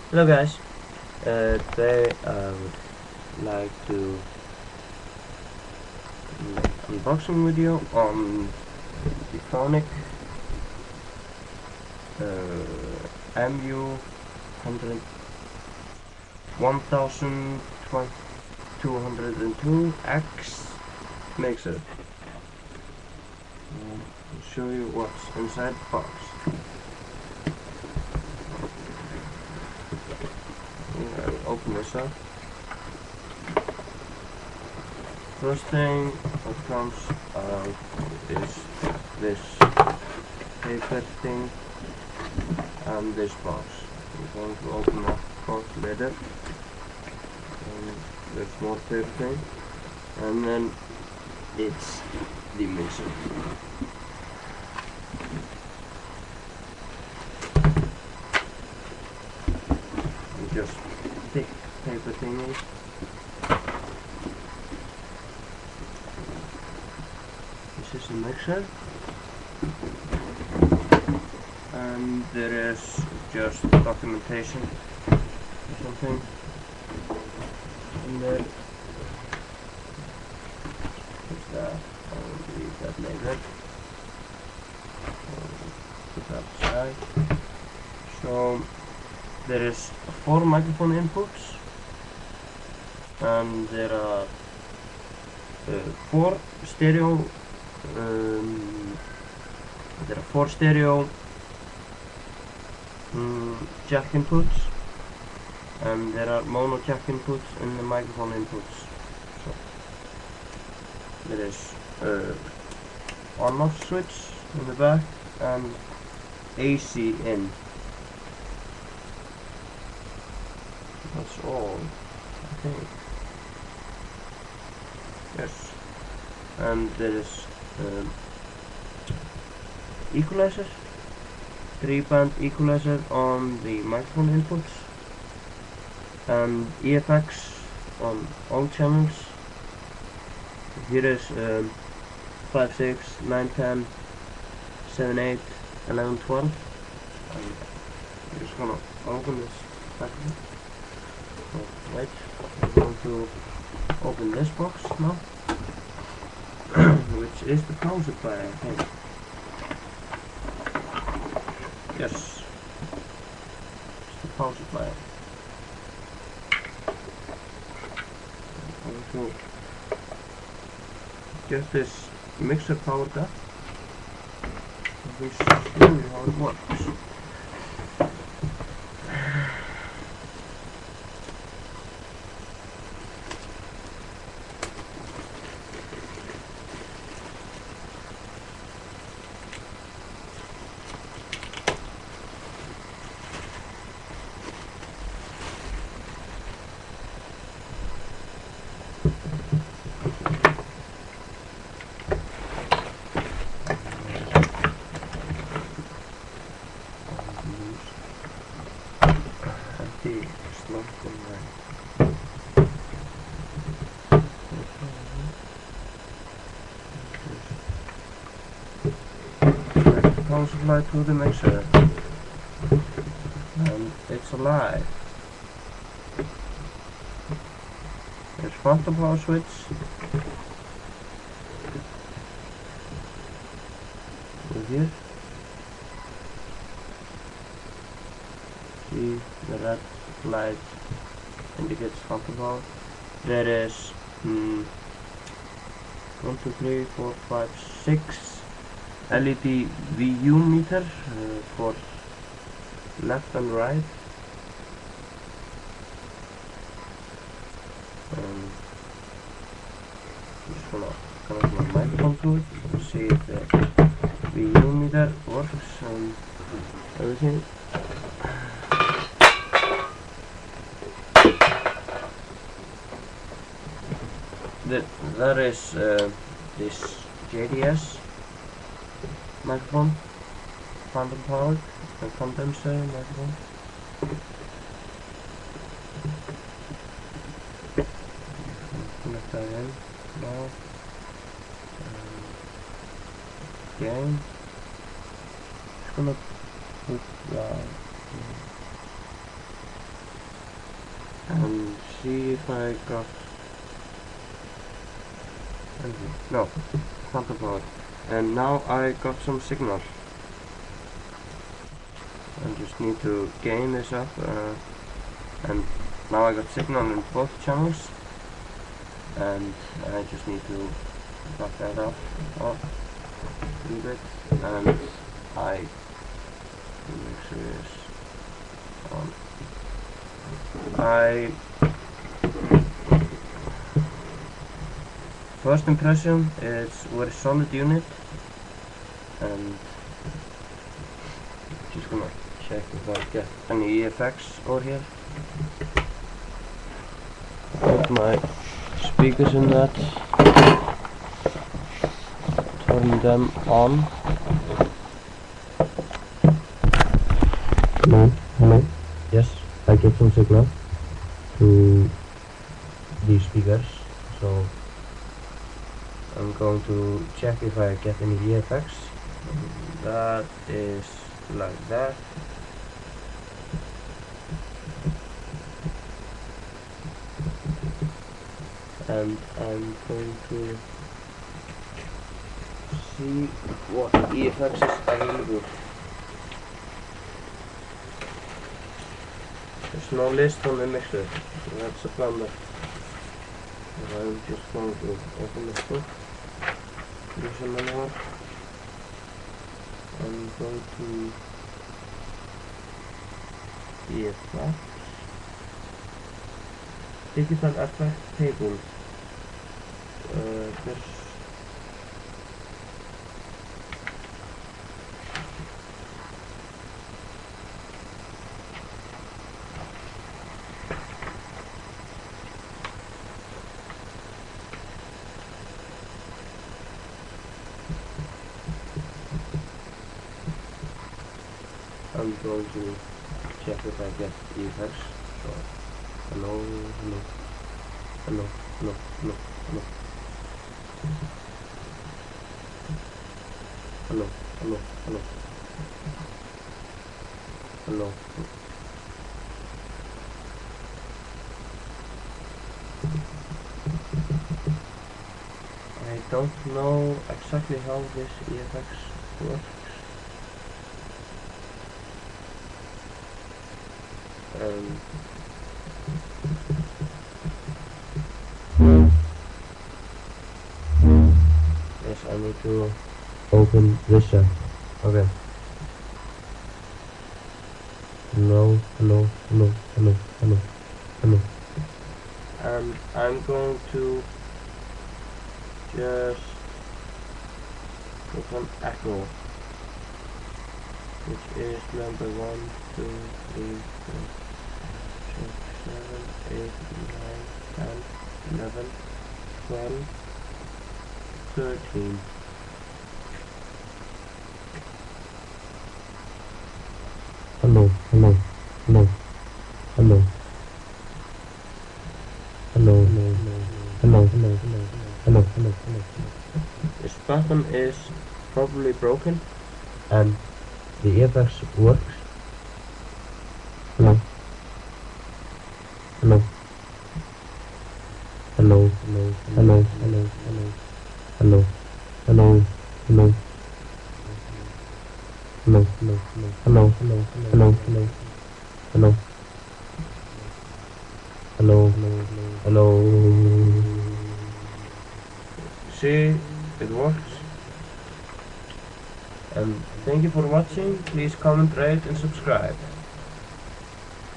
Hello guys, today I would like to make unboxing video on the phonic mu 1202X mixer. I'll show you what's inside the box. I'll open this up. First thing that comes out is this paper thing and this box. We're going to open up the box later. And there's more paper thing. And then it's the mixer. And just thick paper thingies. This is a mixer, and there is just documentation or something in there. What's that? I'll read that later. Put that aside. So there is 4 microphone inputs, and there are 4 stereo. There are 4 stereo jack inputs, and there are mono jack inputs in the microphone inputs. So there is on-off switch in the back and AC in. That's all, I think. Yes, and there is equalizer, 3-band equalizer on the microphone inputs, and EFX on all channels. Here is 5, 6, 9, 10, 7, 8, 11, 12. I'm just gonna open this package. So, wait, I'm going to open this box now, which is the power supply, I think. Yes, it's the power supply. I'm going to get this mixer powered up. We show you how it works. Power supply to the mixer, and it's alive. There's frontal power switch, over here. See, the red light indicates frontal power. There is 1, 2, 3, 4, 5, 6 LED VU meter for left and right. I'm just gonna connect my microphone to it to see if the VU meter works and everything. There is this JDS microphone, phantom powered, a condenser microphone. Connect that in now. Again, just gonna put that see if I got anything. No, phantom power. And now I got some signal. I just need to gain this up, and now I got signal in both channels, and I just need to back that up a little bit, and I make sure it's on. First impression, it's a very solid unit, and just gonna check if I get any effects over here. Put my speakers in that, turn them on. Hello. Yes, I get some signal to these speakers, so I'm going to check if I get any effects. That is like that. And I'm going to see what effects is available. There's no list on the mixer, so that's a bummer. I'm just going to open this book, use a manual. I'm going to effects, digital effect table. This I'm going to check if I get effects. So hello. Hello. I don't know exactly how this effects works. Yes, I need to open this up. Okay. Hello. And I'm going to just put on echo, which is number 1, 2, 3, 4, 6, 7, 8, 9, 10, 11, 12, 13. Hello. This button is probably broken, and the effects works. Hello. See, it works. And thank you for watching. Please comment, rate and subscribe.